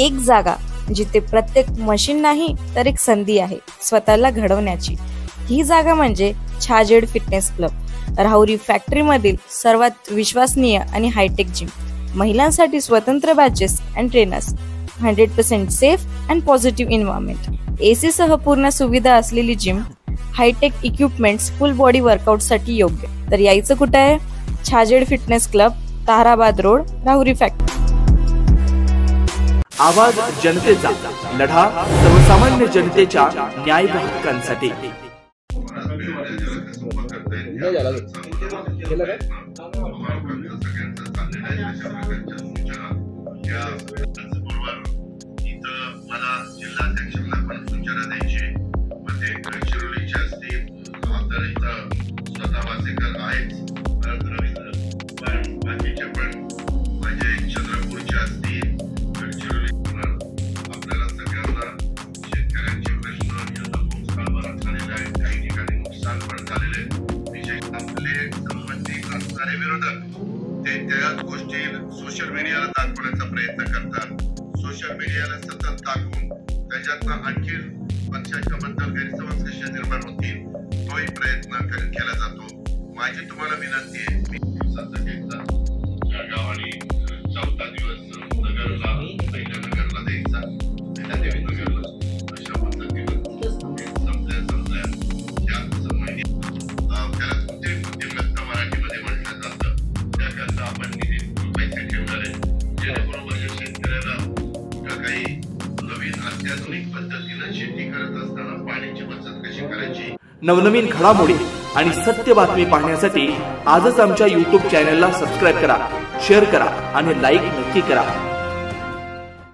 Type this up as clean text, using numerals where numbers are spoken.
एक जागा जिथे प्रत्येक मशीन नाही तर एक संधी आहे स्वतःला घडवण्याची। ही जागा म्हणजे Chhajed fitness club, Rahuri factory मधील सर्वात विश्वसनीय आणि हायटेक जिम। महिलांसाठी स्वतंत्र batches and trainers, 100% safe and positive environment, AC सह पूर्ण सुविधा असलेली gym, high tech equipments, full body workout साठी योग्य। तर यायचं कुठे आहे? Chhajed fitness club, Tarabad road, Rahuri factory. आवाज जनतेचा, लढा सर्वसामान्य जनतेच्या न्याय व हक्कांसाठी। त्याच गोष्टी सोशल मीडियाला दाखवण्याचा प्रयत्न करतात। सोशल मीडियाला सतत दाखवून त्याच्यातला आणखी पक्षाच्या बद्दल गैरसमज कसे निर्माण होतील तोही प्रयत्न केला जातो। माझी तुम्हाला विनंती आहे, मी दिवसाचा घ्यायचा जळगाव आणि 14 दिवस नगरला, पहिल्या नगरला द्यायचा, त्या देवी नगरला अशा पद्धतीनं समजा जास्त माहिती त्याला कुठे व्यक्त मराठीमध्ये म्हटलं जातं। त्याकरता आपण पैसे ठेवणार आहे, जेणेकरून शेतकऱ्याला काही नवीन अत्याधुनिक पद्धतीनं शेती करत असताना पाण्याची बचत कशी करायची। नवनवीन घडामोडी आणि सत्य बातमी पाहण्यासाठी आजच आमच्या YouTube चॅनलला सबस्क्राइब करा, शेअर करा आणि लाईक नक्की करा।